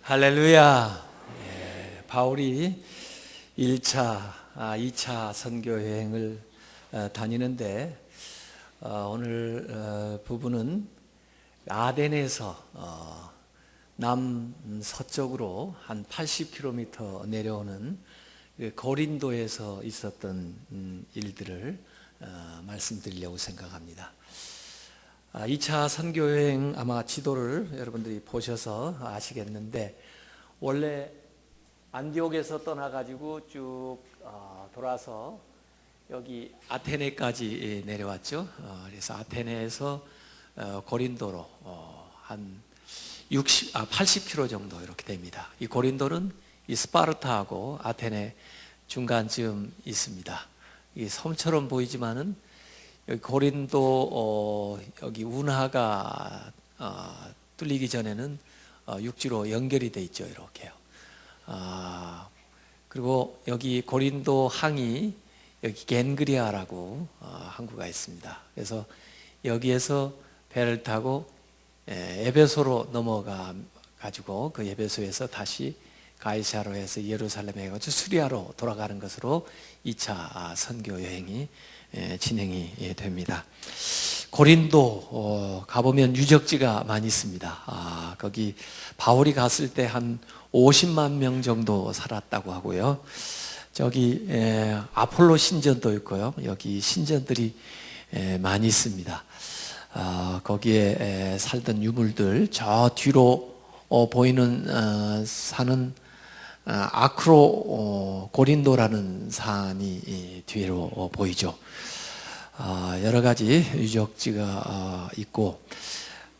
할렐루야. 바울이 1차, 2차 선교 여행을 다니는데 오늘 부부는 아덴에서 남서쪽으로 한 80km 내려오는 고린도에서 있었던 일들을 말씀드리려고 생각합니다. 2차 선교여행 아마 지도를 여러분들이 보셔서 아시겠는데, 원래 안디옥에서 떠나가지고 쭉 돌아서 여기 아테네까지 내려왔죠. 그래서 아테네에서 고린도로 한 80km 정도 이렇게 됩니다. 이 고린도는 이 스파르타하고 아테네 중간쯤 있습니다. 이 섬처럼 보이지만은 여기 고린도 여기 운하가 뚫리기 전에는 육지로 연결이 돼 있죠. 이렇게요. 그리고 여기 고린도 항이 여기 겐그리아라고 항구가 있습니다. 그래서 여기에서 배를 타고 에베소로 넘어가 가지고 그 에베소에서 다시 가이사로에서 예루살렘에 가서 수리아로 돌아가는 것으로 2차 선교 여행이 진행이 됩니다. 고린도 가보면 유적지가 많이 있습니다. 거기 바울이 갔을 때 한 50만 명 정도 살았다고 하고요. 저기 아폴로 신전도 있고요. 여기 신전들이 많이 있습니다. 거기에 살던 유물들, 저 뒤로 보이는 산은 아크로 고린도라는 산이 뒤로 보이죠. 여러 가지 유적지가 있고,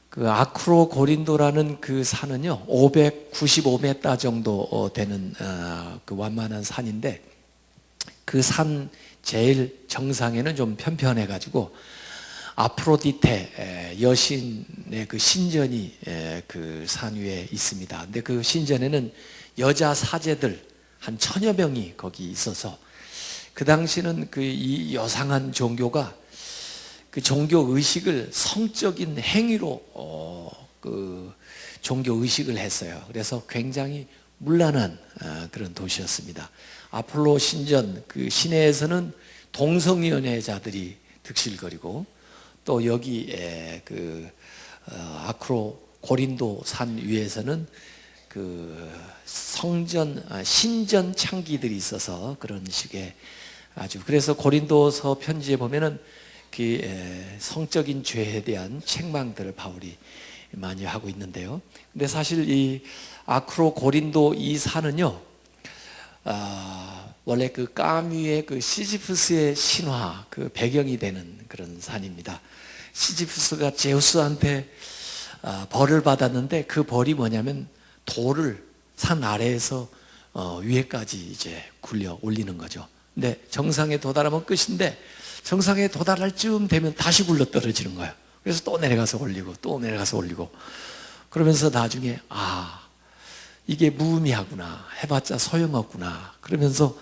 그 아크로 고린도라는 그 산은요 595m 정도 되는 그 완만한 산인데, 그 산 제일 정상에는 좀 편편해 가지고 아프로디테 여신의 그 신전이 그 산 위에 있습니다. 근데 그 신전에는 여자 사제들 한 1000여 명이 거기 있어서, 그 당시는 그 이 여상한 종교가 그 종교 의식을 성적인 행위로 그 종교 의식을 했어요. 그래서 굉장히 문란한 그런 도시였습니다. 아폴로 신전 그 시내에서는 동성연애자들이 득실거리고, 또 여기 그 아크로 고린도 산 위에서는 그 성전 신전 창기들이 있어서 그런 식의 아주, 그래서 고린도서 편지에 보면은 그 성적인 죄에 대한 책망들을 바울이 많이 하고 있는데요. 근데 사실 이 아크로 고린도 이 산은요, 원래 그 까뮤의 그 시지프스의 신화 그 배경이 되는 그런 산입니다. 시지프스가 제우스한테 벌을 받았는데, 그 벌이 뭐냐면 돌을 산 아래에서 위에까지 이제 굴려 올리는 거죠. 근데 정상에 도달하면 끝인데, 정상에 도달할 쯤 되면 다시 굴러 떨어지는 거예요. 그래서 또 내려가서 올리고 또 내려가서 올리고, 그러면서 나중에 이게 무의미하구나, 해봤자 소용없구나, 그러면서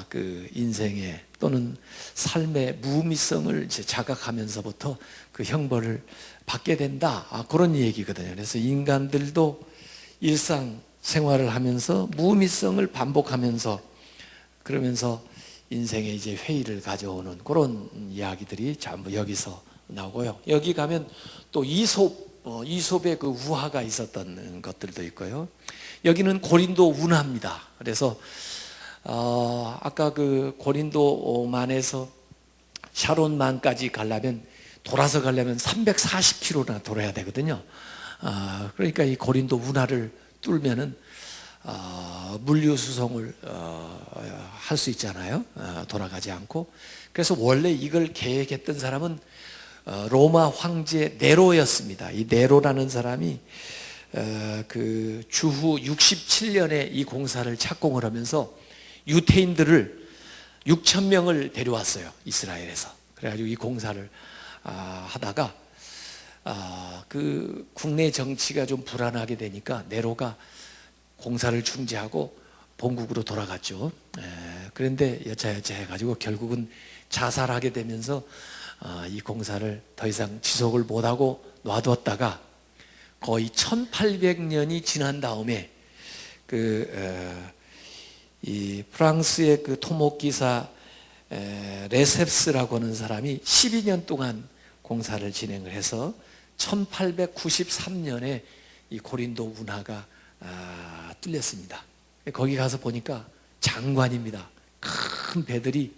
그 인생의 또는 삶의 무의미성을 이제 자각하면서부터 그 형벌을 받게 된다, 그런 얘기거든요. 그래서 인간들도 일상 생활을 하면서 무의미성을 반복하면서, 그러면서 인생에 이제 회의를 가져오는 그런 이야기들이 전부 여기서 나오고요. 여기 가면 또 이솝의 그 우화가 있었던 것들도 있고요. 여기는 고린도 운하입니다. 그래서 아까 그 고린도만에서 샤론만까지 가려면, 돌아서 가려면 340km나 돌아야 되거든요. 그러니까 이 고린도 운하를 뚫면은 물류 수송을 할 수 있잖아요. 돌아가지 않고. 그래서 원래 이걸 계획했던 사람은 로마 황제 네로였습니다. 이 네로라는 사람이 그 주후 67년에 이 공사를 착공을 하면서 유태인들을 6,000명을 데려왔어요, 이스라엘에서. 그래가지고 이 공사를 하다가 그 국내 정치가 좀 불안하게 되니까 네로가 공사를 중지하고 본국으로 돌아갔죠. 그런데 여차여차 해가지고 결국은 자살하게 되면서 이 공사를 더 이상 지속을 못하고 놔두었다가 거의 1800년이 지난 다음에 이 프랑스의 그 토목기사 레셉스라고 하는 사람이 12년 동안 공사를 진행을 해서 1893년에 이 고린도 운하가 뚫렸습니다. 거기 가서 보니까 장관입니다. 큰 배들이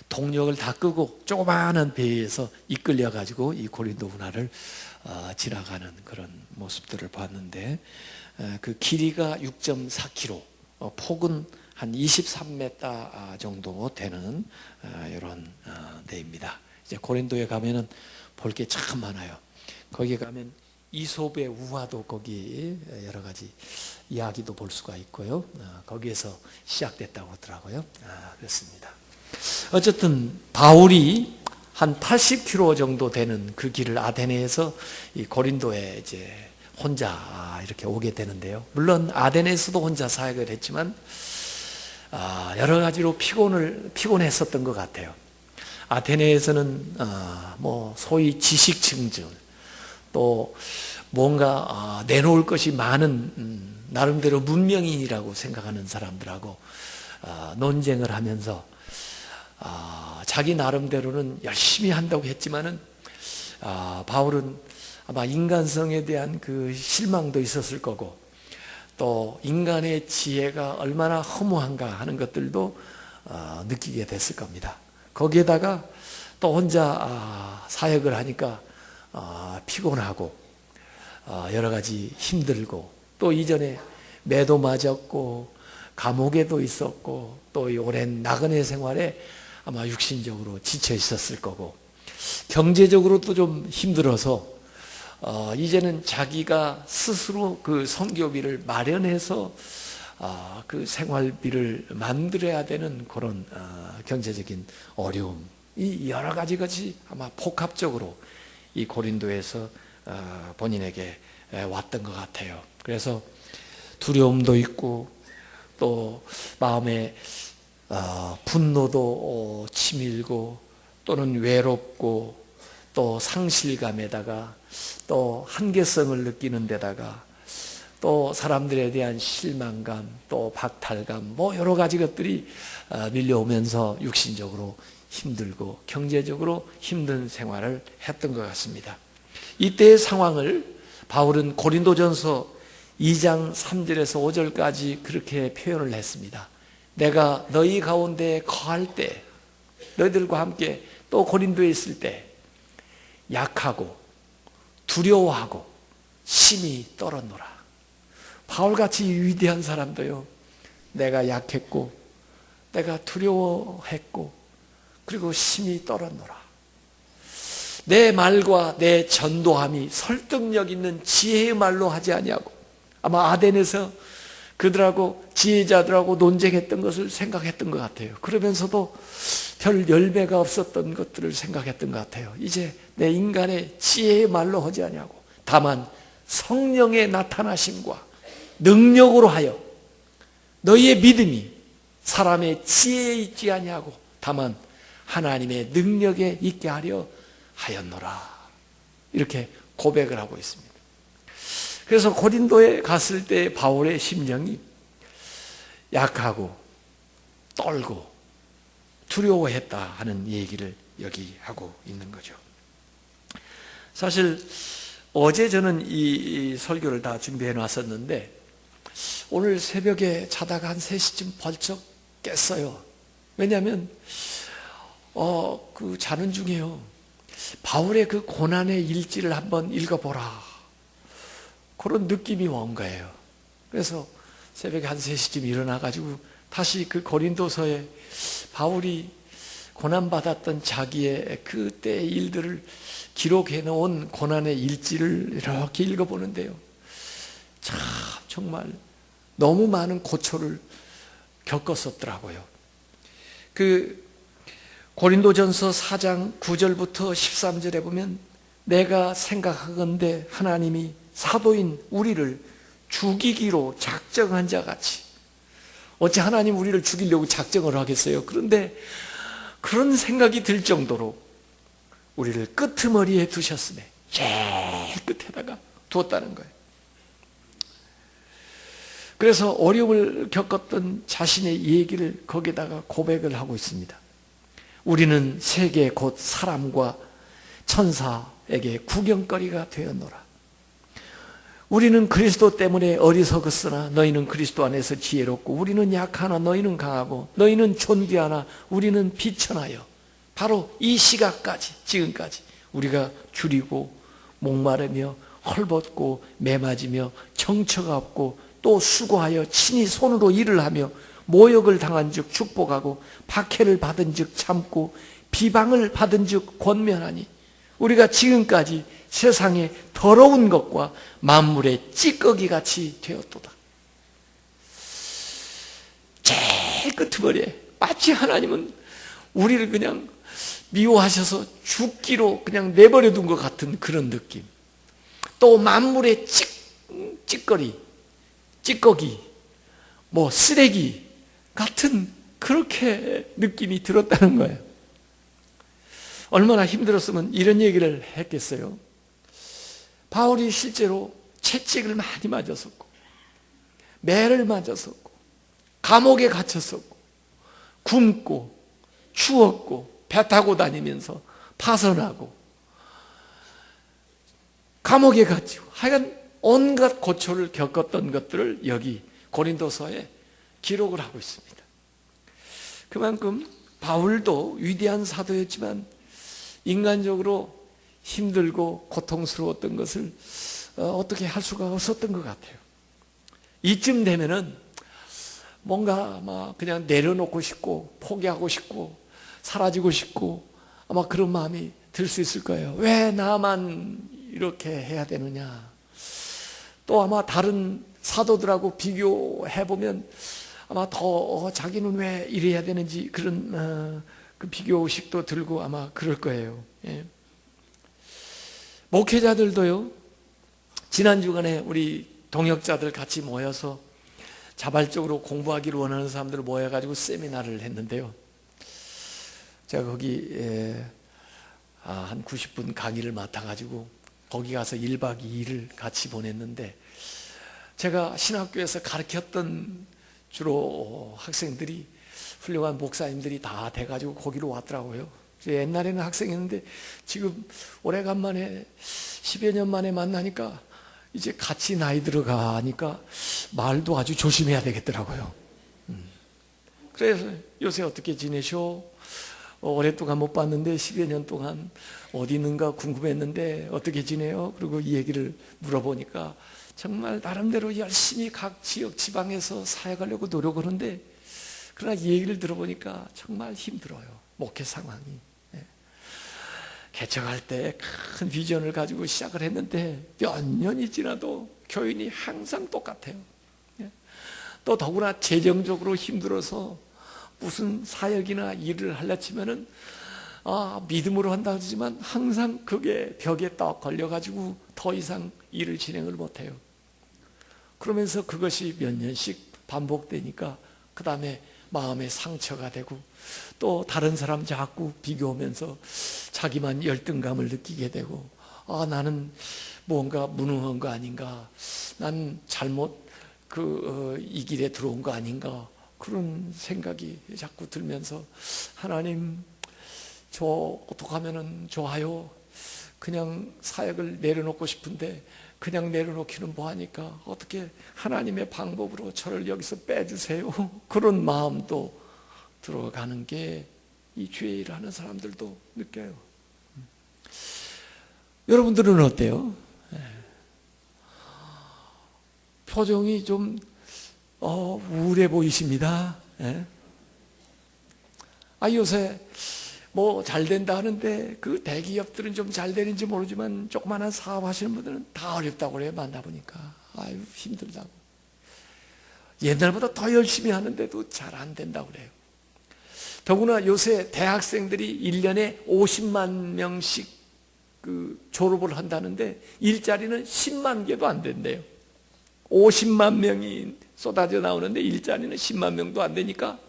동력을 다 끄고 조그마한 배에서 이끌려 가지고 이 고린도 운하를 지나가는 그런 모습들을 봤는데, 그 길이가 6.4km, 폭은 한 23m 정도 되는 이런 데입니다. 이제 고린도에 가면은 볼 게 참 많아요. 거기에 가면 이솝의 우화도 거기 여러 가지 이야기도 볼 수가 있고요. 거기에서 시작됐다고 하더라고요. 그렇습니다. 어쨌든 바울이 한 80km 정도 되는 그 길을 아테네에서 이 고린도에 이제 혼자 이렇게 오게 되는데요. 물론 아테네에서도 혼자 사역을 했지만 여러 가지로 피곤했었던 것 같아요. 아테네에서는 뭐 소위 지식 증진, 또 뭔가 내놓을 것이 많은 나름대로 문명인이라고 생각하는 사람들하고 논쟁을 하면서 자기 나름대로는 열심히 한다고 했지만은 바울은 아마 인간성에 대한 그 실망도 있었을 거고, 또 인간의 지혜가 얼마나 허무한가 하는 것들도 느끼게 됐을 겁니다. 거기에다가 또 혼자 사역을 하니까 피곤하고 여러 가지 힘들고, 또 이전에 매도 맞았고 감옥에도 있었고, 또 이 오랜 나그네 생활에 아마 육신적으로 지쳐 있었을 거고, 경제적으로도 좀 힘들어서 이제는 자기가 스스로 그 선교비를 마련해서 그 생활비를 만들어야 되는 그런 경제적인 어려움이 여러 가지 것이 아마 복합적으로 이 고린도에서 본인에게 왔던 것 같아요. 그래서 두려움도 있고, 또 마음에 분노도 치밀고, 또는 외롭고, 또 상실감에다가 또 한계성을 느끼는 데다가 또 사람들에 대한 실망감, 또 박탈감, 뭐 여러 가지 것들이 밀려오면서 육신적으로 힘들고 경제적으로 힘든 생활을 했던 것 같습니다. 이때의 상황을 바울은 고린도전서 2장 3절에서 5절까지 그렇게 표현을 했습니다. 내가 너희 가운데 거할 때, 너희들과 함께 또 고린도에 있을 때 약하고 두려워하고 심히 떨었노라. 바울같이 위대한 사람도요, 내가 약했고 내가 두려워했고 그리고 심히 떨었노라. 내 말과 내 전도함이 설득력 있는 지혜의 말로 하지 아니하고, 아마 아덴에서 그들하고 지혜자들하고 논쟁했던 것을 생각했던 것 같아요. 그러면서도 별 열매가 없었던 것들을 생각했던 것 같아요. 이제 내 인간의 지혜의 말로 하지 아니하고 다만 성령의 나타나심과 능력으로 하여 너희의 믿음이 사람의 지혜에 있지 아니하고 다만 하나님의 능력에 있게 하려 하였노라. 이렇게 고백을 하고 있습니다. 그래서 고린도에 갔을 때 바울의 심정이 약하고 떨고 두려워했다 하는 얘기를 여기 하고 있는 거죠. 사실 어제 저는 이 설교를 다 준비해 놨었는데 오늘 새벽에 자다가 한 3시쯤 벌쩍 깼어요. 왜냐하면 그 자는 중에요, 바울의 그 고난의 일지를 한번 읽어보라, 그런 느낌이 온 거예요. 그래서 새벽에 한 3시쯤 일어나가지고 다시 그 고린도서에 바울이 고난받았던 자기의 그때의 일들을 기록해 놓은 고난의 일지를 이렇게 읽어보는데요, 참 정말 너무 많은 고초를 겪었었더라고요. 그 고린도전서 4장 9절부터 13절에 보면 내가 생각하건대 하나님이 사도인 우리를 죽이기로 작정한 자 같이, 어찌 하나님 우리를 죽이려고 작정을 하겠어요? 그런데 그런 생각이 들 정도로 우리를 끄트머리에 두셨으며 제일 끝에다가 두었다는 거예요. 그래서 어려움을 겪었던 자신의 얘기를 거기다가 고백을 하고 있습니다. 우리는 세계 곧 사람과 천사에게 구경거리가 되었노라. 우리는 그리스도 때문에 어리석었으나 너희는 그리스도 안에서 지혜롭고, 우리는 약하나 너희는 강하고, 너희는 존귀하나 우리는 비천하여. 바로 이 시각까지, 지금까지 우리가 줄이고 목마르며 헐벗고 매맞으며 정처가 없고, 또 수고하여 친히 손으로 일을 하며 모욕을 당한 즉 축복하고, 박해를 받은 즉 참고, 비방을 받은 즉 권면하니, 우리가 지금까지 세상의 더러운 것과 만물의 찌꺼기같이 되었도다. 제일 끄트머리에 마치 하나님은 우리를 그냥 미워하셔서 죽기로 그냥 내버려 둔 것 같은 그런 느낌. 또 만물의 찌꺼기, 뭐 쓰레기 같은 그렇게 느낌이 들었다는 거예요. 얼마나 힘들었으면 이런 얘기를 했겠어요. 바울이 실제로 채찍을 많이 맞았었고, 매를 맞았었고, 감옥에 갇혔었고, 굶고 추웠고, 배 타고 다니면서 파선하고 감옥에 갇히고, 하여간 온갖 고초를 겪었던 것들을 여기 고린도서에 기록을 하고 있습니다. 그만큼 바울도 위대한 사도였지만 인간적으로 힘들고 고통스러웠던 것을 어떻게 할 수가 없었던 것 같아요. 이쯤 되면은 뭔가 아마 그냥 내려놓고 싶고 포기하고 싶고 사라지고 싶고 아마 그런 마음이 들 수 있을 거예요. 왜 나만 이렇게 해야 되느냐. 또 아마 다른 사도들하고 비교해보면 아마 더 자기는 왜 이래야 되는지 그런 그 비교의식도 들고 아마 그럴 거예요. 예. 목회자들도요, 지난 주간에 우리 동역자들 같이 모여서 자발적으로 공부하기를 원하는 사람들을 모여가지고 세미나를 했는데요. 제가 거기 한 90분 강의를 맡아가지고 거기 가서 1박 2일을 같이 보냈는데, 제가 신학교에서 가르쳤던 주로 학생들이 훌륭한 목사님들이 다 돼가지고 거기로 왔더라고요. 옛날에는 학생이었는데 지금 오래간만에 10여 년 만에 만나니까 이제 같이 나이 들어가니까 말도 아주 조심해야 되겠더라고요. 그래서 요새 어떻게 지내셔? 오랫동안 못 봤는데 10여 년 동안 어디 있는가 궁금했는데 어떻게 지내요? 그리고 이 얘기를 물어보니까 정말 나름대로 열심히 각 지역 지방에서 사역하려고 노력하는데, 그러나 이 얘기를 들어보니까 정말 힘들어요. 목회 상황이. 개척할 때 큰 비전을 가지고 시작을 했는데 몇 년이 지나도 교인이 항상 똑같아요. 또 더구나 재정적으로 힘들어서 무슨 사역이나 일을 하려 치면은 믿음으로 한다 하지만 항상 그게 벽에 딱 걸려가지고 더 이상 일을 진행을 못해요. 그러면서 그것이 몇 년씩 반복되니까 그 다음에 마음에 상처가 되고, 또 다른 사람 자꾸 비교하면서 자기만 열등감을 느끼게 되고, 나는 뭔가 무능한 거 아닌가, 난 잘못 이 길에 들어온 거 아닌가, 그런 생각이 자꾸 들면서 하나님, 저 어떻게 하면은 좋아요? 그냥 사역을 내려놓고 싶은데 그냥 내려놓기는 뭐하니까 어떻게 하나님의 방법으로 저를 여기서 빼주세요. 그런 마음도 들어가는 게 이 주의 일을 하는 사람들도 느껴요. 여러분들은 어때요? 표정이 좀 우울해 보이십니다. 요새 뭐 잘 된다 하는데 그 대기업들은 좀 잘 되는지 모르지만 조그마한 사업 하시는 분들은 다 어렵다고 그래요. 만나보니까 힘들다고, 옛날보다 더 열심히 하는데도 잘 안 된다고 그래요. 더구나 요새 대학생들이 1년에 50만 명씩 졸업을 한다는데 일자리는 10만 개도 안 된대요. 50만 명이 쏟아져 나오는데 일자리는 10만 명도 안 되니까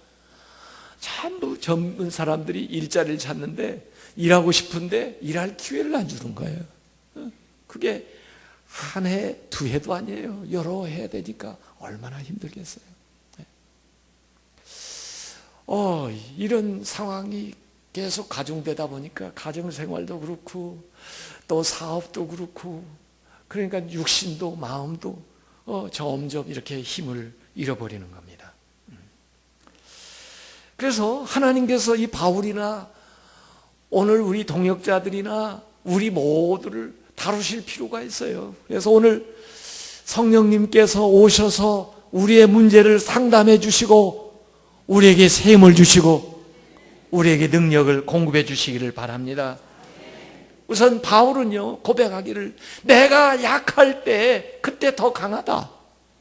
전부 젊은 사람들이 일자리를 찾는데 일하고 싶은데 일할 기회를 안 주는 거예요. 그게 한 해, 두 해도 아니에요. 여러 해 되니까 얼마나 힘들겠어요. 이런 상황이 계속 가중되다 보니까 가정생활도 그렇고 또 사업도 그렇고 그러니까 육신도 마음도 점점 이렇게 힘을 잃어버리는 겁니다. 그래서 하나님께서 이 바울이나 오늘 우리 동역자들이나 우리 모두를 다루실 필요가 있어요. 그래서 오늘 성령님께서 오셔서 우리의 문제를 상담해 주시고 우리에게 셈을 주시고 우리에게 능력을 공급해 주시기를 바랍니다. 우선 바울은요 고백하기를 내가 약할 때 그때 더 강하다.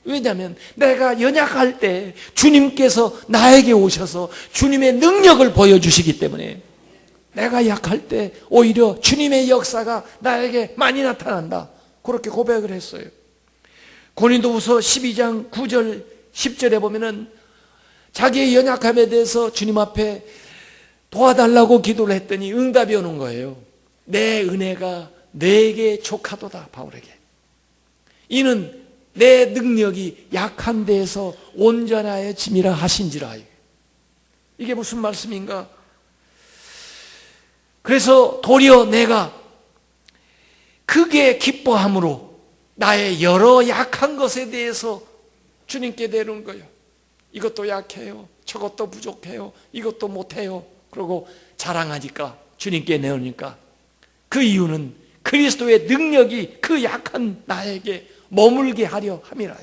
왜냐하면 내가 연약할 때 주님께서 나에게 오셔서 주님의 능력을 보여주시기 때문에 내가 약할 때 오히려 주님의 역사가 나에게 많이 나타난다. 그렇게 고백을 했어요. 고린도후서 12장 9절 10절에 보면은 자기의 연약함에 대해서 주님 앞에 도와달라고 기도를 했더니 응답이 오는 거예요. 내 은혜가 내게 족하도다. 바울에게 이는 내 능력이 약한 데에서 온전하여 짐이라 하신지라. 이게 무슨 말씀인가? 그래서 도리어 내가 크게 기뻐함으로 나의 여러 약한 것에 대해서 주님께 내놓은 거예요. 이것도 약해요. 저것도 부족해요. 이것도 못해요. 그러고 자랑하니까 주님께 내놓으니까 그 이유는 그리스도의 능력이 그 약한 나에게 머물게 하려 함이라.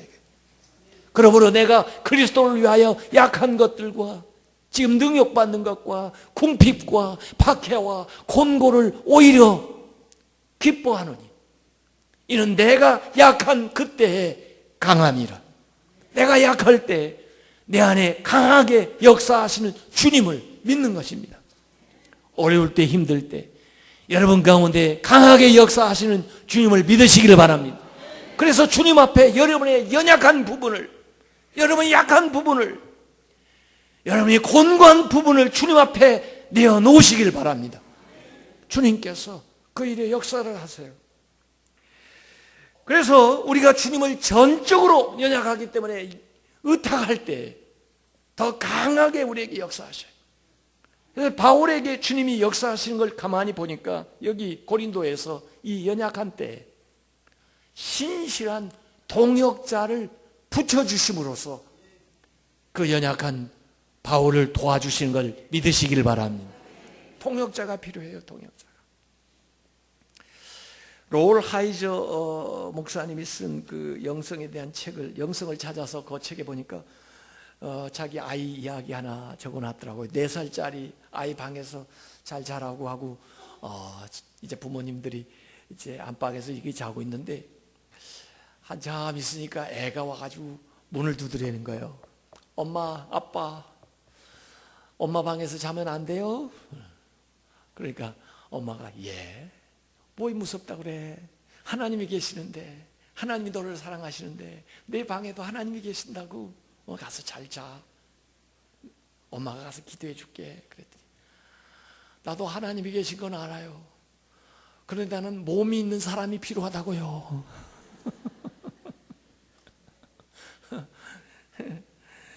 그러므로 내가 그리스도를 위하여 약한 것들과 지금 능력받는 것과 궁핍과 박해와 곤고를 오히려 기뻐하노니 이는 내가 약한 그때의 강함이라. 내가 약할 때 내 안에 강하게 역사하시는 주님을 믿는 것입니다. 어려울 때 힘들 때 여러분 가운데 강하게 역사하시는 주님을 믿으시기를 바랍니다. 그래서 주님 앞에 여러분의 연약한 부분을 여러분의 약한 부분을 여러분의 곤고한 부분을 주님 앞에 내어놓으시길 바랍니다. 주님께서 그 일에 역사를 하세요. 그래서 우리가 주님을 전적으로 연약하기 때문에 의탁할 때 더 강하게 우리에게 역사하셔요. 그래서 바울에게 주님이 역사하시는 걸 가만히 보니까 여기 고린도에서 이 연약한 때 신실한 동역자를 붙여주심으로써 그 연약한 바울을 도와주시는 걸 믿으시길 바랍니다. 동역자가 필요해요. 동역자가. 롤 하이저 목사님이 쓴 그 영성에 대한 책을 영성을 찾아서 그 책에 보니까 자기 아이 이야기 하나 적어놨더라고요. 4살짜리 아이 방에서 잘 자라고 하고 이제 부모님들이 이제 안방에서 이게 자고 있는데 한참 있으니까 애가 와가지고 문을 두드리는 거예요. 엄마, 아빠, 엄마 방에서 자면 안 돼요? 그러니까 엄마가 예, 뭐 무섭다 그래. 하나님이 계시는데, 하나님이 너를 사랑하시는데 내 방에도 하나님이 계신다고. 가서 잘 자. 엄마가 가서 기도해 줄게. 그랬더니 나도 하나님이 계신 건 알아요. 그런데 나는 몸이 있는 사람이 필요하다고요.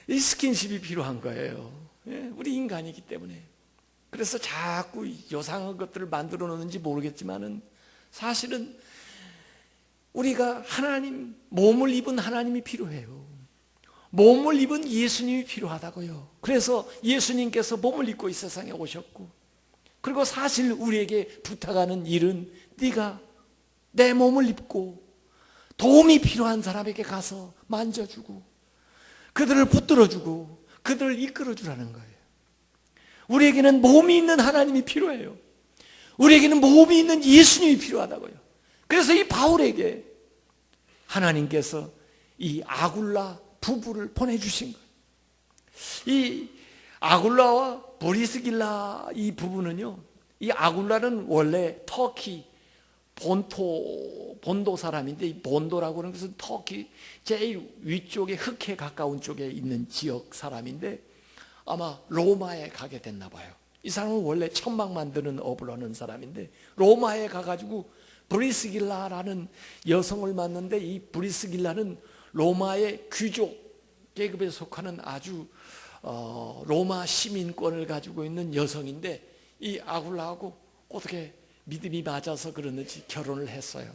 이 스킨십이 필요한 거예요. 우리 인간이기 때문에. 그래서 자꾸 요상한 것들을 만들어 놓는지 모르겠지만은 사실은 우리가 하나님, 몸을 입은 하나님이 필요해요. 몸을 입은 예수님이 필요하다고요. 그래서 예수님께서 몸을 입고 이 세상에 오셨고, 그리고 사실 우리에게 부탁하는 일은 네가 내 몸을 입고 도움이 필요한 사람에게 가서 만져주고 그들을 붙들어주고 그들을 이끌어주라는 거예요. 우리에게는 몸이 있는 하나님이 필요해요. 우리에게는 몸이 있는 예수님이 필요하다고요. 그래서 이 바울에게 하나님께서 이 아굴라 부부를 보내주신 거예요. 이 아굴라와 브리스길라 이 부부는요, 이 아굴라는 원래 터키 본도 사람인데, 이 본도라고 하는 것은 터키 제일 위쪽에 흑해 가까운 쪽에 있는 지역 사람인데 아마 로마에 가게 됐나 봐요. 이 사람은 원래 천막 만드는 업을 하는 사람인데 로마에 가가지고 브리스길라라는 여성을 만났는데, 이 브리스길라는 로마의 귀족 계급에 속하는 아주 로마 시민권을 가지고 있는 여성인데, 이 아굴라하고 어떻게 믿음이 맞아서 그러는지 결혼을 했어요.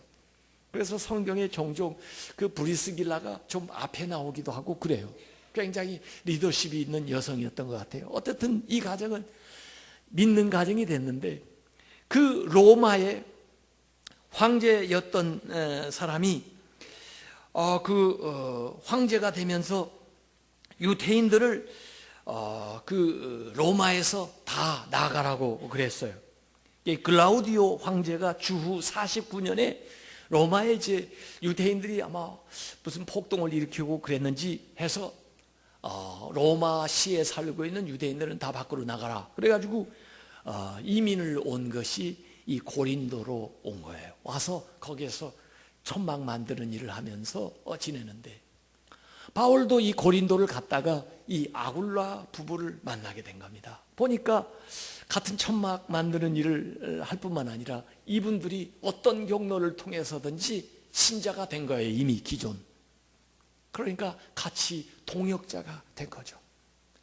그래서 성경에 종종 그 브리스길라가 좀 앞에 나오기도 하고 그래요. 굉장히 리더십이 있는 여성이었던 것 같아요. 어쨌든 이 가정은 믿는 가정이 됐는데, 그 로마의 황제였던 사람이 황제가 되면서 유대인들을 그 로마에서 다 나가라고 그랬어요. 글라우디오 황제가 주후 49년에 로마에 이제 유대인들이 아마 무슨 폭동을 일으키고 그랬는지 해서 로마시에 살고 있는 유대인들은 다 밖으로 나가라. 그래가지고 이민을 온 것이 이 고린도로 온 거예요. 와서 거기에서 천막 만드는 일을 하면서 지내는데, 바울도 이 고린도를 갔다가 이 아굴라 부부를 만나게 된 겁니다. 보니까 같은 천막 만드는 일을 할 뿐만 아니라 이분들이 어떤 경로를 통해서든지 신자가 된 거예요. 이미 기존. 그러니까 같이 동역자가 된 거죠.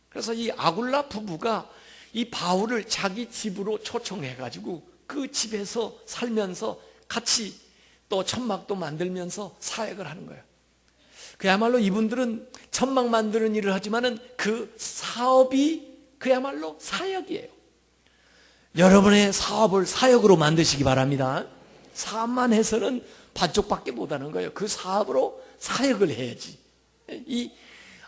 그래서 이 아굴라 부부가 이 바울을 자기 집으로 초청해가지고 그 집에서 살면서 같이 또 천막도 만들면서 사역을 하는 거예요. 그야말로 이분들은 천막 만드는 일을 하지만은 그 사업이 그야말로 사역이에요. 여러분의 사업을 사역으로 만드시기 바랍니다. 사업만 해서는 반쪽밖에 못하는 거예요. 그 사업으로 사역을 해야지. 이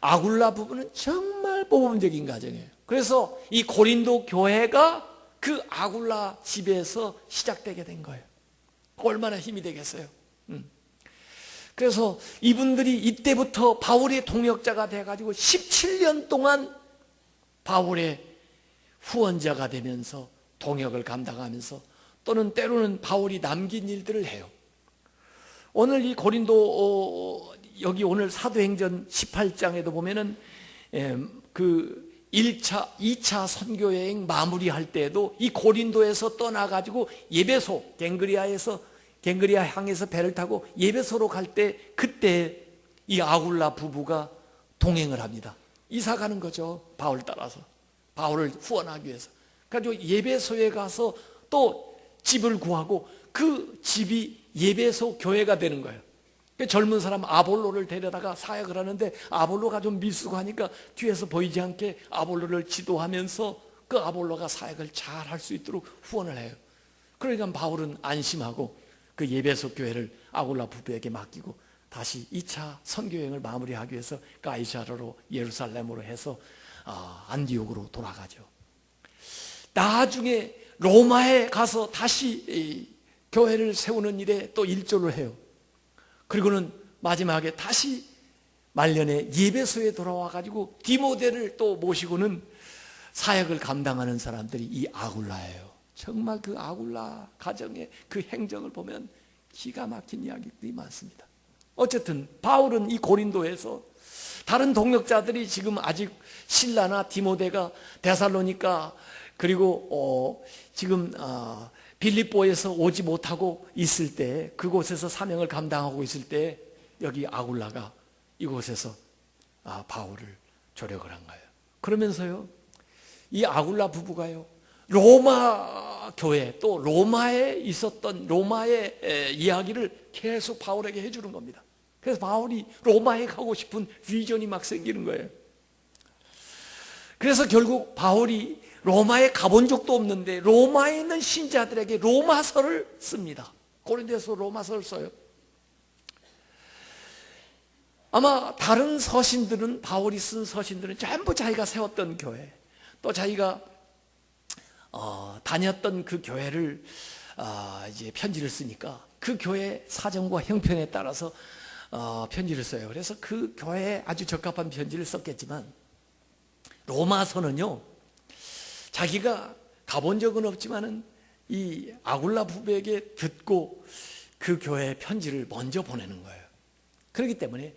아굴라 부부는 정말 모범적인 가정이에요. 그래서 이 고린도 교회가 그 아굴라 집에서 시작되게 된 거예요. 얼마나 힘이 되겠어요. 그래서 이분들이 이때부터 바울의 동역자가 돼가지고 17년 동안 바울의 후원자가 되면서 동역을 감당하면서, 또는 때로는 바울이 남긴 일들을 해요. 오늘 이 고린도 여기 오늘 사도행전 18장에도 보면은 그 1차, 2차 선교여행 마무리할 때에도 이 고린도에서 떠나가지고 예배소, 갱그리아 향해서 배를 타고 예배소로 갈 때, 그때 이 아굴라 부부가 동행을 합니다. 이사 가는 거죠. 바울 따라서. 바울을 후원하기 위해서. 그래서 예배소에 가서 또 집을 구하고 그 집이 예배소 교회가 되는 거예요. 젊은 사람 아볼로를 데려다가 사역을 하는데, 아볼로가 좀 미숙하니까 뒤에서 보이지 않게 아볼로를 지도하면서 그 아볼로가 사역을 잘 할 수 있도록 후원을 해요. 그러니까 바울은 안심하고 그 예배소 교회를 아굴라 부부에게 맡기고 다시 2차 선교여행을 마무리하기 위해서 가이사르로 예루살렘으로 해서 안디옥으로 돌아가죠. 나중에 로마에 가서 다시 교회를 세우는 일에 또 일조를 해요. 그리고는 마지막에 다시 말년에 예배소에 돌아와가지고 디모데를 또 모시고는 사역을 감당하는 사람들이 이 아굴라예요. 정말 그 아굴라 가정의 그 행적을 보면 기가 막힌 이야기들이 많습니다. 어쨌든 바울은 이 고린도에서 다른 동역자들이 지금 아직 실라나 디모데가 데살로니가 그리고 지금 빌립보에서 오지 못하고 있을 때, 그곳에서 사명을 감당하고 있을 때 여기 아굴라가 이곳에서 바울을 조력을 한 거예요. 그러면서요, 이 아굴라 부부가요, 로마 교회, 또 로마에 있었던 로마의 이야기를 계속 바울에게 해주는 겁니다. 그래서 바울이 로마에 가고 싶은 비전이 막 생기는 거예요. 그래서 결국 바울이 로마에 가본 적도 없는데 로마에 있는 신자들에게 로마서를 씁니다. 고린도에서 로마서를 써요. 아마 다른 서신들은, 바울이 쓴 서신들은 전부 자기가 세웠던 교회, 또 자기가 다녔던 그 교회를 이제 편지를 쓰니까 그 교회 사정과 형편에 따라서 편지를 써요. 그래서 그 교회에 아주 적합한 편지를 썼겠지만, 로마서는요, 자기가 가본 적은 없지만은 이 아굴라 부부에게 듣고 그 교회에 편지를 먼저 보내는 거예요. 그렇기 때문에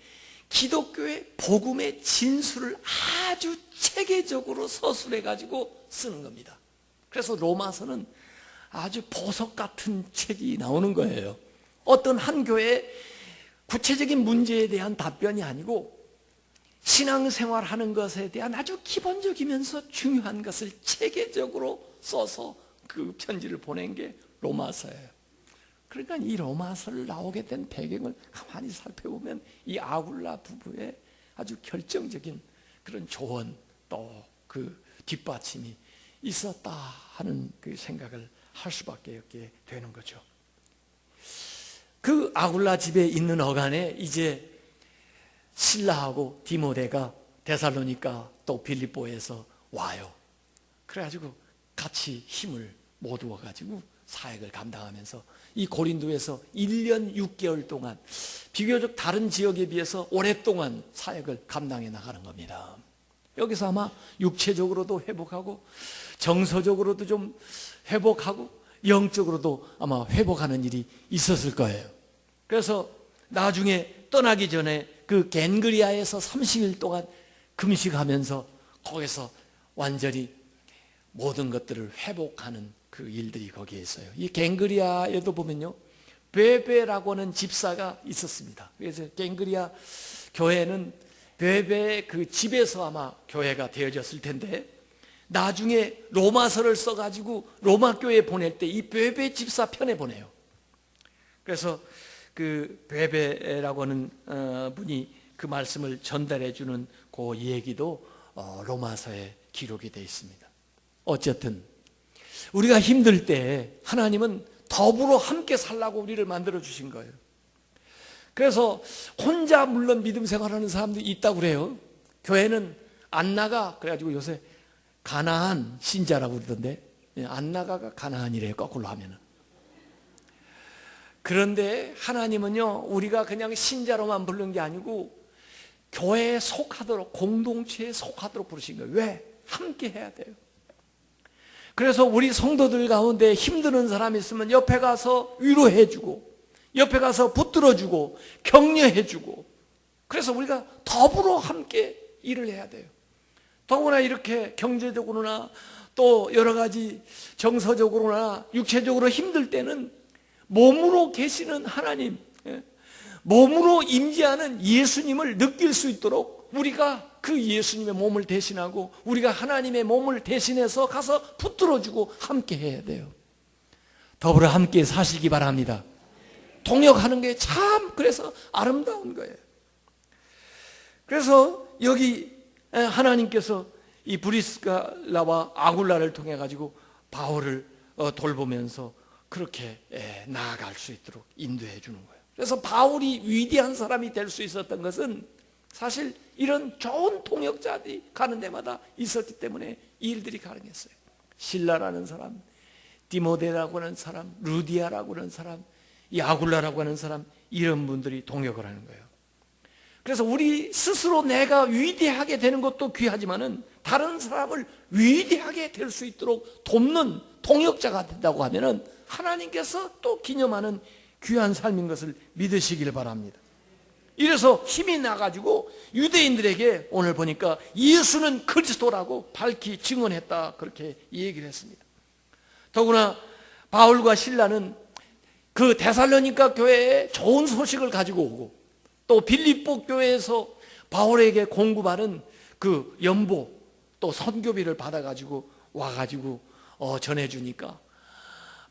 기독교의 복음의 진수를 아주 체계적으로 서술해 가지고 쓰는 겁니다. 그래서 로마서는 아주 보석 같은 책이 나오는 거예요. 어떤 한 교회의 구체적인 문제에 대한 답변이 아니고 신앙생활하는 것에 대한 아주 기본적이면서 중요한 것을 체계적으로 써서 그 편지를 보낸 게 로마서예요. 그러니까 이 로마서를 나오게 된 배경을 가만히 살펴보면 이 아굴라 부부의 아주 결정적인 그런 조언 또 그 뒷받침이 있었다 하는 그 생각을 할 수밖에 없게 되는 거죠. 그 아굴라 집에 있는 어간에 이제 실라하고 디모데가 데살로니가 또 빌립보에서 와요. 그래가지고 같이 힘을 모두어가지고 사역을 감당하면서 이 고린도에서 1년 6개월 동안 비교적 다른 지역에 비해서 오랫동안 사역을 감당해 나가는 겁니다. 여기서 아마 육체적으로도 회복하고 정서적으로도 좀 회복하고 영적으로도 아마 회복하는 일이 있었을 거예요. 그래서 나중에 떠나기 전에 그 겐그리아에서 30일 동안 금식하면서 거기서 완전히 모든 것들을 회복하는 그 일들이 거기에 있어요. 이 겐그리아에도 보면요, 베베라고 하는 집사가 있었습니다. 그래서 겐그리아 교회는 베베의 그 집에서 아마 교회가 되어졌을 텐데 나중에 로마서를 써가지고 로마 교회에 보낼 때 이 베베 집사 편에 보내요. 그래서 그 베베라고 하는 분이 그 말씀을 전달해 주는 그 얘기도 로마서에 기록이 되어 있습니다. 어쨌든 우리가 힘들 때 하나님은 더불어 함께 살라고 우리를 만들어 주신 거예요. 그래서 혼자 물론 믿음 생활하는 사람들이 있다고 그래요. 교회는 안 나가 그래가지고 요새 가나안 신자라고 그러던데 안 나가가 가나안이래요. 거꾸로 하면은. 그런데 하나님은요, 우리가 그냥 신자로만 부른 게 아니고 교회에 속하도록, 공동체에 속하도록 부르신 거예요. 왜? 함께 해야 돼요. 그래서 우리 성도들 가운데 힘드는 사람이 있으면 옆에 가서 위로해주고 옆에 가서 붙들어주고 격려해주고, 그래서 우리가 더불어 함께 일을 해야 돼요. 더구나 이렇게 경제적으로나 또 여러 가지 정서적으로나 육체적으로 힘들 때는 몸으로 계시는 하나님, 몸으로 임재하는 예수님을 느낄 수 있도록 우리가 그 예수님의 몸을 대신하고 우리가 하나님의 몸을 대신해서 가서 붙들어주고 함께 해야 돼요. 더불어 함께 사시기 바랍니다. 동역하는 게 참 그래서 아름다운 거예요. 그래서 여기 하나님께서 이 브리스가라와 아굴라를 통해 가지고 바울을 돌보면서 그렇게 나아갈 수 있도록 인도해 주는 거예요. 그래서 바울이 위대한 사람이 될 수 있었던 것은 사실 이런 좋은 동역자들이 가는 데마다 있었기 때문에 이 일들이 가능했어요. 실라라는 사람, 디모데라고 하는 사람, 루디아라고 하는 사람, 이 아굴라라고 하는 사람, 이런 분들이 동역을 하는 거예요. 그래서 우리 스스로 내가 위대하게 되는 것도 귀하지만은 다른 사람을 위대하게 될 수 있도록 돕는 동역자가 된다고 하면은 하나님께서 또 기념하는 귀한 삶인 것을 믿으시길 바랍니다. 이래서 힘이 나가지고 유대인들에게 오늘 보니까 예수는 그리스도라고 밝히 증언했다, 그렇게 얘기를 했습니다. 더구나 바울과 실라는 그 데살로니가 교회에 좋은 소식을 가지고 오고 또 빌립보 교회에서 바울에게 공급하는 그 연보 또 선교비를 받아가지고 와가지고 전해주니까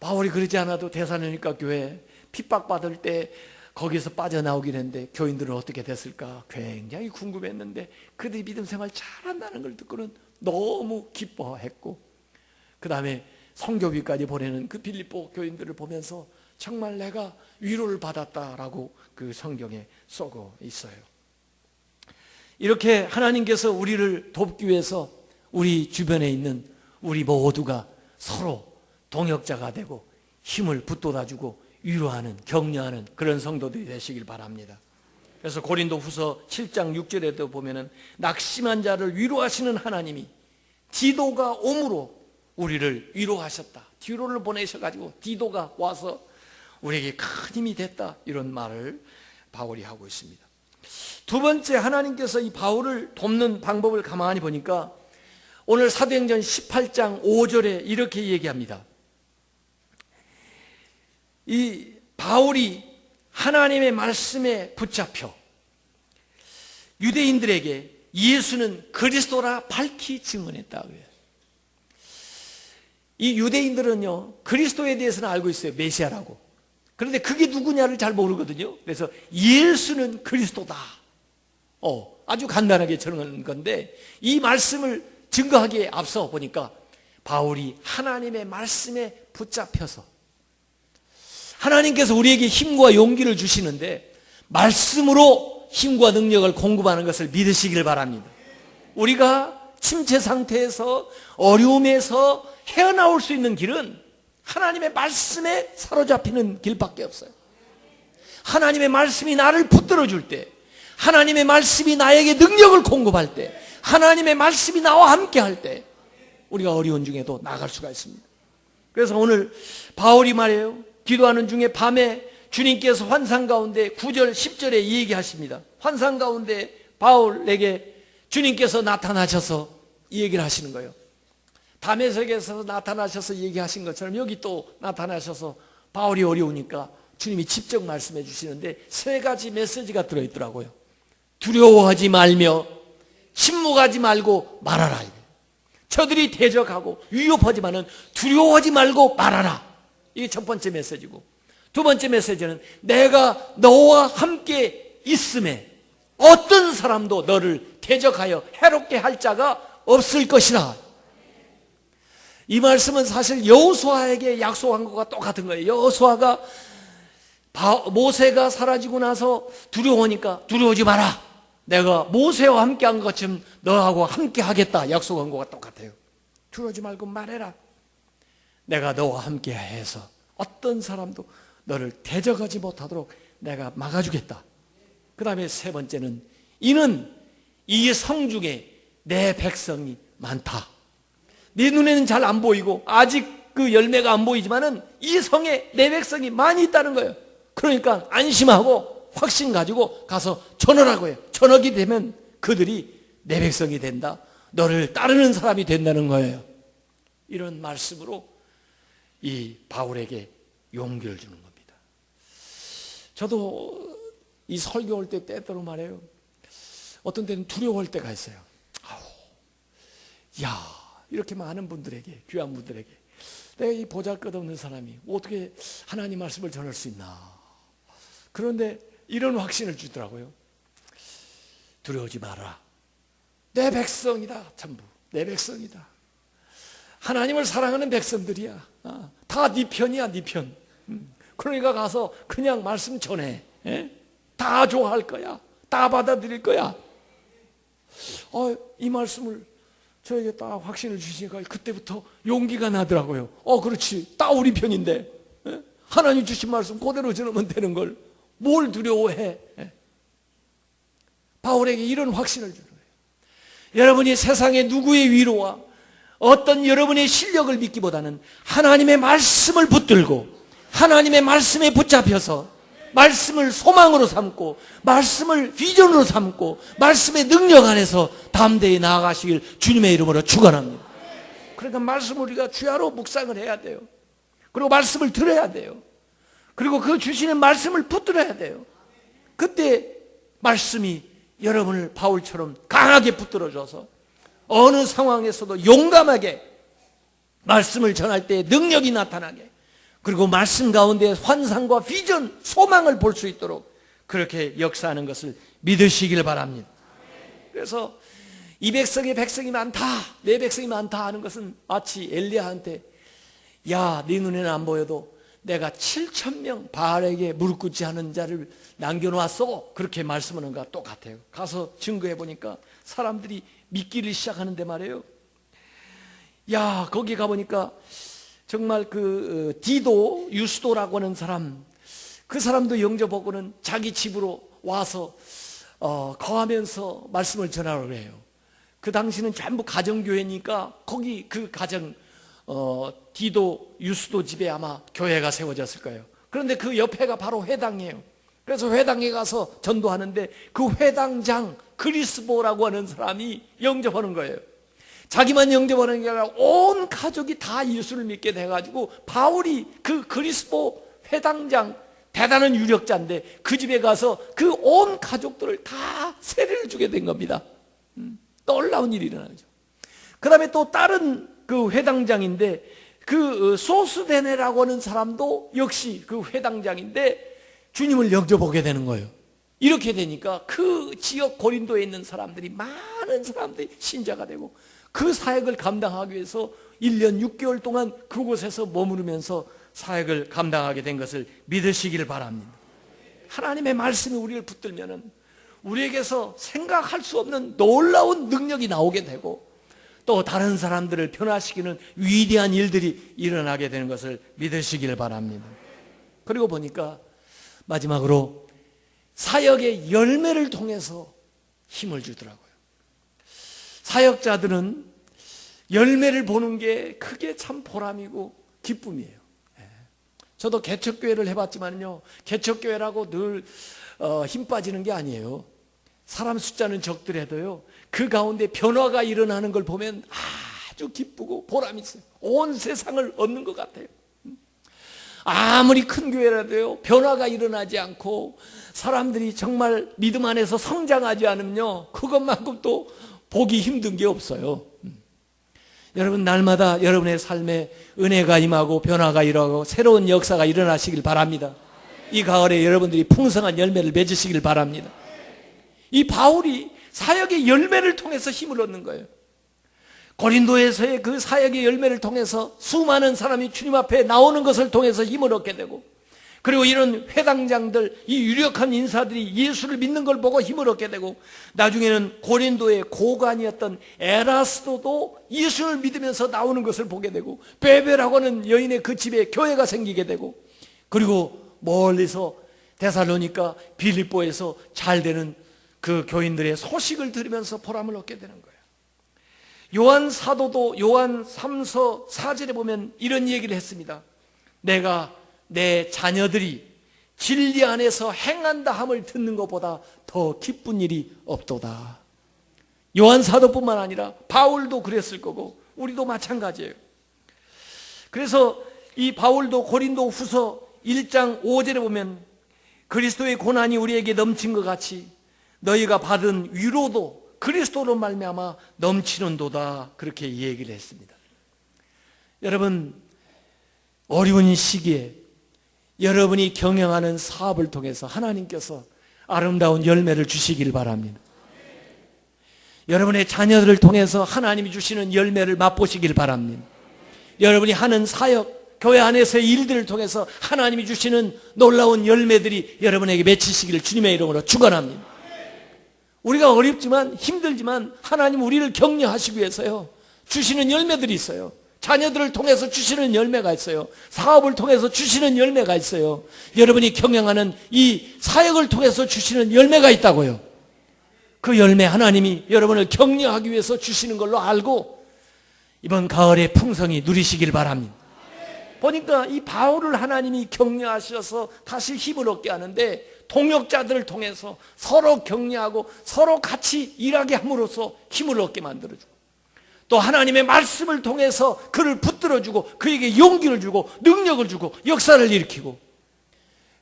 바울이 그러지 않아도 데살로니가 교회 핍박받을 때 거기서 빠져나오긴 했는데 교인들은 어떻게 됐을까 굉장히 궁금했는데 그들이 믿음 생활 잘한다는 걸 듣고는 너무 기뻐했고, 그 다음에 선교비까지 보내는 그 빌립보 교인들을 보면서 정말 내가 위로를 받았다라고 그 성경에 써고 있어요. 이렇게 하나님께서 우리를 돕기 위해서 우리 주변에 있는 우리 모두가 서로 동역자가 되고 힘을 붙돋아주고 위로하는, 격려하는 그런 성도들이 되시길 바랍니다. 그래서 고린도 후서 7장 6절에도 보면은 낙심한 자를 위로하시는 하나님이 디도가 옴으로 우리를 위로하셨다. 디도를 보내셔가지고 디도가 와서 우리에게 큰 힘이 됐다, 이런 말을 바울이 하고 있습니다. 두 번째, 하나님께서 이 바울을 돕는 방법을 가만히 보니까 오늘 사도행전 18장 5절에 이렇게 얘기합니다. 이 바울이 하나님의 말씀에 붙잡혀 유대인들에게 예수는 그리스도라 밝히 증언했다고요. 이 유대인들은요, 그리스도에 대해서는 알고 있어요. 메시아라고. 그런데 그게 누구냐를 잘 모르거든요. 그래서 예수는 그리스도다. 아주 간단하게 전하는 건데, 이 말씀을 증거하기에 앞서 보니까 바울이 하나님의 말씀에 붙잡혀서, 하나님께서 우리에게 힘과 용기를 주시는데 말씀으로 힘과 능력을 공급하는 것을 믿으시길 바랍니다. 우리가 침체 상태에서 어려움에서 헤어나올 수 있는 길은 하나님의 말씀에 사로잡히는 길밖에 없어요. 하나님의 말씀이 나를 붙들어 줄 때, 하나님의 말씀이 나에게 능력을 공급할 때, 하나님의 말씀이 나와 함께 할 때 우리가 어려운 중에도 나아갈 수가 있습니다. 그래서 오늘 바울이 말해요. 기도하는 중에 밤에 주님께서 환상 가운데 9절 10절에 얘기하십니다. 환상 가운데 바울에게 주님께서 나타나셔서 이 얘기를 하시는 거예요. 다메섹에서 나타나셔서 얘기하신 것처럼 여기 또 나타나셔서 바울이 어려우니까 주님이 직접 말씀해 주시는데 3가지 메시지가 들어있더라고요. 두려워하지 말며 침묵하지 말고 말하라. 저들이 대적하고 위협하지만은 두려워하지 말고 말하라. 이게 첫 번째 메시지고, 두 번째 메시지는 내가 너와 함께 있음에 어떤 사람도 너를 대적하여 해롭게 할 자가 없을 것이라. 이 말씀은 사실 여호수아에게 약속한 것과 똑같은 거예요. 여호수아가 모세가 사라지고 나서 두려워하니까 두려워하지 마라. 내가 모세와 함께한 것처럼 너하고 함께 하겠다 약속한 것과 똑같아요. 두려워하지 말고 말해라. 내가 너와 함께 해서 어떤 사람도 너를 대적하지 못하도록 내가 막아주겠다. 그 다음에 3번째는 이는 이 성 중에 내 백성이 많다. 네 눈에는 잘 안 보이고 아직 그 열매가 안 보이지만은 이 성에 내 백성이 많이 있다는 거예요. 그러니까 안심하고 확신 가지고 가서 전하라고 해요. 전하게 되면 그들이 내 백성이 된다. 너를 따르는 사람이 된다는 거예요. 이런 말씀으로 이 바울에게 용기를 주는 겁니다. 저도 이 설교할 때 때때로 말해요. 어떤 때는 두려워할 때가 있어요. 이렇게 많은 분들에게, 귀한 분들에게 내가 이 보잘것없는 사람이 어떻게 하나님 말씀을 전할 수 있나. 그런데 이런 확신을 주더라고요. 두려워하지 마라. 내 백성이다. 전부 내 백성이다. 하나님을 사랑하는 백성들이야. 다 네 편이야, 네 편. 그러니까 가서 그냥 말씀 전해. 다 좋아할 거야. 다 받아들일 거야. 이 말씀을 저에게 딱 확신을 주시니까 그때부터 용기가 나더라고요. 그렇지. 딱 우리 편인데. 하나님 주신 말씀 그대로 전하면 되는 걸 뭘 두려워해. 바울에게 이런 확신을 주는 거예요. 여러분이 세상의 누구의 위로와 어떤 여러분의 실력을 믿기보다는 하나님의 말씀을 붙들고 하나님의 말씀에 붙잡혀서 말씀을 소망으로 삼고 말씀을 비전으로 삼고 말씀의 능력 안에서 담대히 나아가시길 주님의 이름으로 축원합니다. 그러니까 말씀을 우리가 주야로 묵상을 해야 돼요. 그리고 말씀을 들어야 돼요. 그리고 그 주시는 말씀을 붙들어야 돼요. 그때 말씀이 여러분을 바울처럼 강하게 붙들어줘서 어느 상황에서도 용감하게 말씀을 전할 때 능력이 나타나게, 그리고 말씀 가운데 환상과 비전, 소망을 볼 수 있도록 그렇게 역사하는 것을 믿으시길 바랍니다. 그래서 이 백성이 많다, 내 백성이 많다 하는 것은 마치 엘리야한테 네 눈에는 안 보여도 내가 7,000명 바알에게 무릎 꿇지 않은 자를 남겨놓았어, 그렇게 말씀하는 것과 똑같아요. 가서 증거해 보니까 사람들이 믿기를 시작하는데 말이에요. 거기 가보니까 정말 그 디도 유스도라고 하는 사람, 그 사람도 영접하고는 자기 집으로 와서 거하면서 말씀을 전하라고 해요. 그 당시는 전부 가정교회니까 거기 그 가정 디도 유스도 집에 아마 교회가 세워졌을 거예요. 그런데 그 옆에가 바로 회당이에요. 그래서 회당에 가서 전도하는데 그 회당장 그리스보라고 하는 사람이 영접하는 거예요. 자기만 영접하는 게 아니라 온 가족이 다 예수를 믿게 돼가지고 바울이 그 그리스보 회당장, 대단한 유력자인데 그 집에 가서 그 온 가족들을 다 세례를 주게 된 겁니다. 놀라운 일이 일어나죠. 그 다음에 또 다른 그 회당장인데 그 소스데네라고 하는 사람도 역시 그 회당장인데 주님을 영접하게 되는 거예요. 이렇게 되니까 그 지역 고린도에 있는 사람들이, 많은 사람들이 신자가 되고 그 사역을 감당하기 위해서 1년 6개월 동안 그곳에서 머무르면서 사역을 감당하게 된 것을 믿으시기를 바랍니다. 하나님의 말씀이 우리를 붙들면은 우리에게서 생각할 수 없는 놀라운 능력이 나오게 되고 또 다른 사람들을 변화시키는 위대한 일들이 일어나게 되는 것을 믿으시기를 바랍니다. 그리고 보니까 마지막으로 사역의 열매를 통해서 힘을 주더라고요. 사역자들은 열매를 보는 게 그게 참 보람이고 기쁨이에요. 저도 개척교회를 해봤지만요, 개척교회라고 늘 힘 빠지는 게 아니에요. 사람 숫자는 적더라도요, 그 가운데 변화가 일어나는 걸 보면 아주 기쁘고 보람이 있어요. 온 세상을 얻는 것 같아요. 아무리 큰 교회라도요, 변화가 일어나지 않고 사람들이 정말 믿음 안에서 성장하지 않으면요, 그것만큼 또 보기 힘든 게 없어요. 여러분, 날마다 여러분의 삶에 은혜가 임하고 변화가 일어나고 새로운 역사가 일어나시길 바랍니다. 이 가을에 여러분들이 풍성한 열매를 맺으시길 바랍니다. 이 바울이 사역의 열매를 통해서 힘을 얻는 거예요. 고린도에서의 그 사역의 열매를 통해서 수많은 사람이 주님 앞에 나오는 것을 통해서 힘을 얻게 되고, 그리고 이런 회당장들, 이 유력한 인사들이 예수를 믿는 걸 보고 힘을 얻게 되고, 나중에는 고린도의 고관이었던 에라스도도 예수를 믿으면서 나오는 것을 보게 되고, 베베라고 하는 여인의 그 집에 교회가 생기게 되고, 그리고 멀리서 데살로니가 빌립보에서 잘 되는 그 교인들의 소식을 들으면서 보람을 얻게 되는 거예요. 요한 사도도 요한 3서 4절에 보면 이런 얘기를 했습니다. 내가 내 자녀들이 진리 안에서 행한다 함을 듣는 것보다 더 기쁜 일이 없도다. 요한 사도뿐만 아니라 바울도 그랬을 거고 우리도 마찬가지예요. 그래서 이 바울도 고린도 후서 1장 5절에 보면 그리스도의 고난이 우리에게 넘친 것 같이 너희가 받은 위로도 그리스도로 말미암아 넘치는도다, 그렇게 얘기를 했습니다. 여러분, 어려운 시기에 여러분이 경영하는 사업을 통해서 하나님께서 아름다운 열매를 주시길 바랍니다. 여러분의 자녀들을 통해서 하나님이 주시는 열매를 맛보시길 바랍니다. 여러분이 하는 사역, 교회 안에서의 일들을 통해서 하나님이 주시는 놀라운 열매들이 여러분에게 맺히시기를 주님의 이름으로 축원합니다. 우리가 어렵지만 힘들지만 하나님 우리를 격려하시기 위해서요, 주시는 열매들이 있어요. 자녀들을 통해서 주시는 열매가 있어요. 사업을 통해서 주시는 열매가 있어요. 여러분이 경영하는 이 사역을 통해서 주시는 열매가 있다고요. 그 열매 하나님이 여러분을 격려하기 위해서 주시는 걸로 알고 이번 가을에 풍성히 누리시길 바랍니다. 보니까 이 바울을 하나님이 격려하셔서 다시 힘을 얻게 하는데, 동역자들을 통해서 서로 격려하고 서로 같이 일하게 함으로써 힘을 얻게 만들어주고, 또 하나님의 말씀을 통해서 그를 붙들어주고 그에게 용기를 주고 능력을 주고 역사를 일으키고,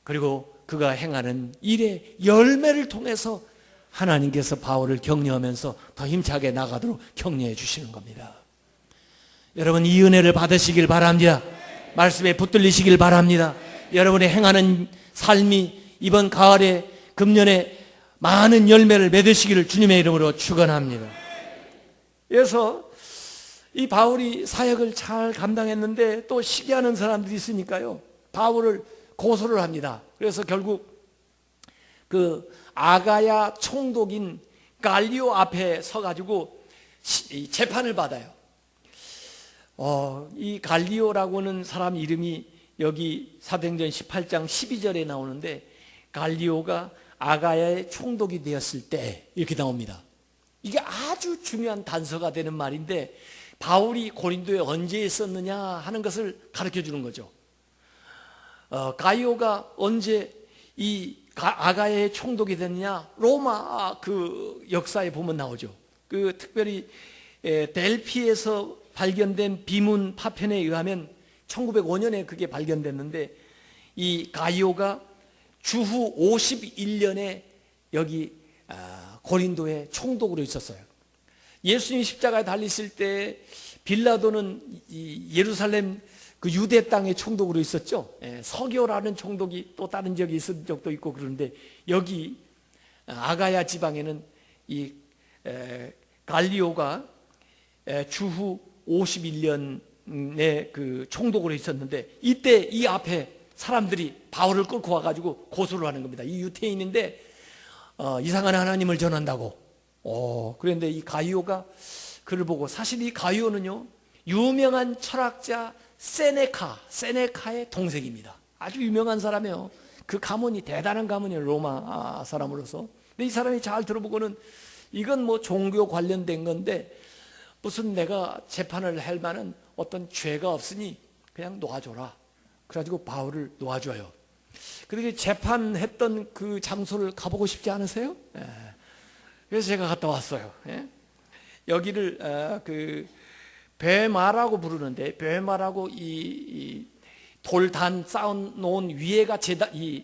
그리고 그가 행하는 일의 열매를 통해서 하나님께서 바울을 격려하면서 더 힘차게 나가도록 격려해 주시는 겁니다. 여러분, 이 은혜를 받으시길 바랍니다. 말씀에 붙들리시길 바랍니다. 여러분의 행하는 삶이 이번 가을에 금년에 많은 열매를 맺으시기를 주님의 이름으로 축원합니다. 그래서 이 바울이 사역을 잘 감당했는데 또 시기하는 사람들이 있으니까요, 바울을 고소를 합니다. 그래서 결국 그 아가야 총독인 갈리오 앞에 서가지고 재판을 받아요. 이 갈리오라고 하는 사람 이름이 여기 사도행전 18장 12절에 나오는데, 갈리오가 아가야의 총독이 되었을 때 이렇게 나옵니다. 이게 아주 중요한 단서가 되는 말인데, 바울이 고린도에 언제 있었느냐 하는 것을 가르쳐 주는 거죠. 가이오가 언제 이 아가야의 총독이 됐느냐, 로마 그 역사에 보면 나오죠. 그 특별히 델피에서 발견된 비문 파편에 의하면 1905년에 그게 발견됐는데, 이 가이오가 주후 51년에 여기 고린도에 총독으로 있었어요. 예수님 십자가에 달리실 때 빌라도는 이 예루살렘 그 유대 땅의 총독으로 있었죠. 서교라는 총독이 또 다른 지역에 있은 적도 있고 그러는데 여기 아가야 지방에는 이 갈리오가 주후 51년에 그 총독으로 있었는데 이때 이 앞에 사람들이 바울을 끌고 와가지고 고소를 하는 겁니다. 이 유태인인데 이상한 하나님을 전한다고. 그런데 이 가이오가 그를 보고, 사실 이 가이오는요 유명한 철학자 세네카의 동생입니다. 아주 유명한 사람이에요. 그 가문이 대단한 가문이에요, 로마 사람으로서. 근데 이 사람이 잘 들어보고는 이건 뭐 종교 관련된 건데 무슨 내가 재판을 할 만한 어떤 죄가 없으니 그냥 놓아줘라. 그래가지고 바울을 놓아줘요. 그렇게 재판했던 그 장소를 가보고 싶지 않으세요? 그래서 제가 갔다 왔어요. 여기를 그 베마라고 부르는데, 베마라고 이 돌단 쌓아놓은 위에가 이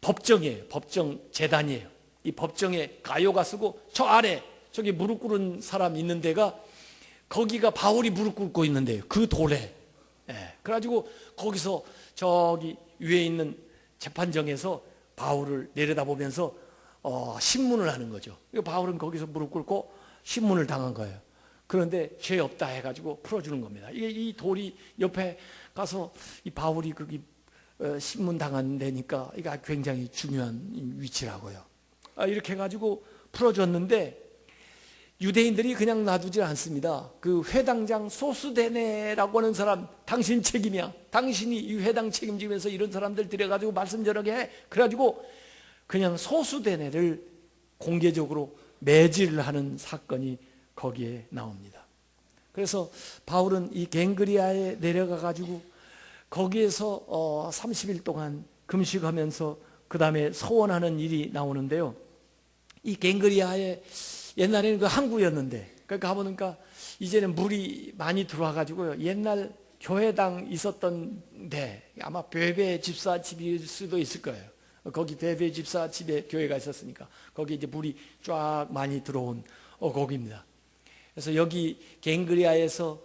법정이에요. 법정 재단이에요. 이 법정에 가이오가 쓰고 저 아래 저기 무릎 꿇은 사람 있는 데가, 거기가 바울이 무릎 꿇고 있는데요. 그 돌에. 그래가지고 거기서 저기 위에 있는 재판정에서 바울을 내려다보면서 신문을 하는 거죠. 바울은 거기서 무릎 꿇고 신문을 당한 거예요. 그런데 죄 없다 해가지고 풀어주는 겁니다. 이 돌이 옆에 가서 이 바울이 거기 신문 당한 데니까 이게 굉장히 중요한 위치라고요. 이렇게 해가지고 풀어줬는데 유대인들이 그냥 놔두질 않습니다. 그 회당장 소스데네라고 하는 사람, 당신 책임이야. 당신이 이 회당 책임지면서 이런 사람들 들여가지고 말씀 전하게 해. 그래가지고 그냥 소스데네를 공개적으로 매질을 하는 사건이 거기에 나옵니다. 그래서 바울은 이 갱그리아에 내려가가지고 거기에서 30일 동안 금식하면서 그 다음에 서원하는 일이 나오는데요. 이 갱그리아에 옛날에는 그 항구였는데, 그러니까 가보니까 이제는 물이 많이 들어와가지고요. 옛날 교회당 있었던 데, 아마 베베 집사 집일 수도 있을 거예요. 거기 베베 집사 집에 교회가 있었으니까 거기 이제 물이 쫙 많이 들어온 거기입니다. 그래서 여기 갱그리아에서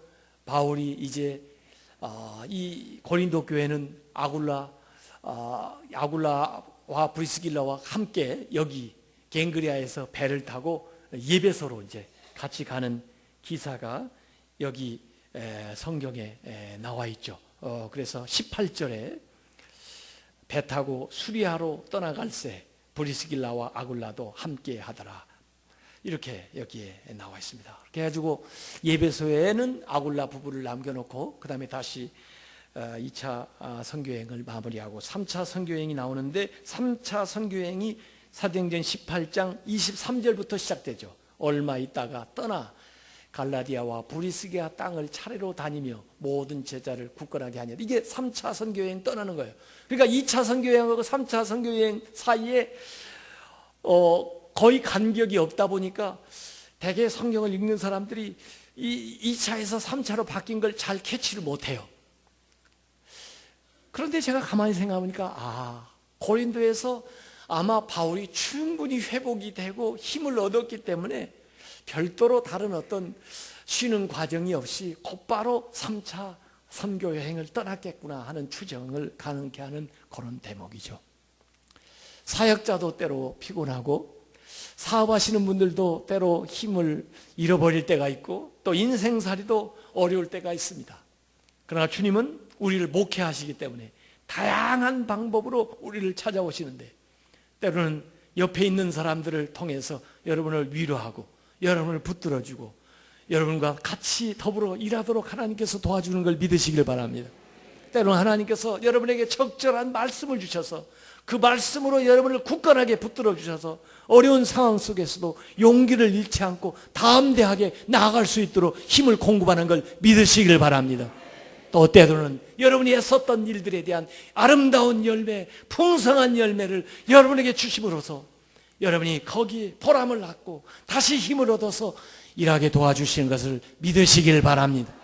바울이 이제 이 고린도 교회는 아굴라와 브리스길라와 함께 여기 갱그리아에서 배를 타고 예배소로 이제 같이 가는 기사가 여기 성경에 나와 있죠. 그래서 18절에 배 타고 수리아로 떠나갈새 브리스길라와 아굴라도 함께 하더라. 이렇게 여기에 나와 있습니다. 그렇게 해가지고 예배소에는 아굴라 부부를 남겨놓고 그 다음에 다시 2차 선교여행을 마무리하고 3차 선교여행이 나오는데, 3차 선교여행이 사도행전 18장 23절부터 시작되죠. 얼마 있다가 떠나 갈라디아와 브리스기아 땅을 차례로 다니며 모든 제자를 굳건하게 하냐. 이게 3차 선교여행 떠나는 거예요. 그러니까 2차 선교여행하고 3차 선교여행 사이에 거의 간격이 없다 보니까 대개 성경을 읽는 사람들이 이 2차에서 3차로 바뀐 걸 잘 캐치를 못해요. 그런데 제가 가만히 생각해보니까 고린도에서 아마 바울이 충분히 회복이 되고 힘을 얻었기 때문에 별도로 다른 어떤 쉬는 과정이 없이 곧바로 3차 선교 여행을 떠났겠구나 하는 추정을 가능케 하는 그런 대목이죠. 사역자도 때로 피곤하고 사업하시는 분들도 때로 힘을 잃어버릴 때가 있고 또 인생살이도 어려울 때가 있습니다. 그러나 주님은 우리를 목회하시기 때문에 다양한 방법으로 우리를 찾아오시는데, 때로는 옆에 있는 사람들을 통해서 여러분을 위로하고 여러분을 붙들어주고 여러분과 같이 더불어 일하도록 하나님께서 도와주는 걸 믿으시길 바랍니다. 때로는 하나님께서 여러분에게 적절한 말씀을 주셔서 그 말씀으로 여러분을 굳건하게 붙들어 주셔서 어려운 상황 속에서도 용기를 잃지 않고 담대하게 나아갈 수 있도록 힘을 공급하는 걸 믿으시길 바랍니다. 또 때로는 여러분이 애썼던 일들에 대한 아름다운 열매, 풍성한 열매를 여러분에게 주심으로써 여러분이 거기에 보람을 얻고 다시 힘을 얻어서 일하게 도와주시는 것을 믿으시길 바랍니다.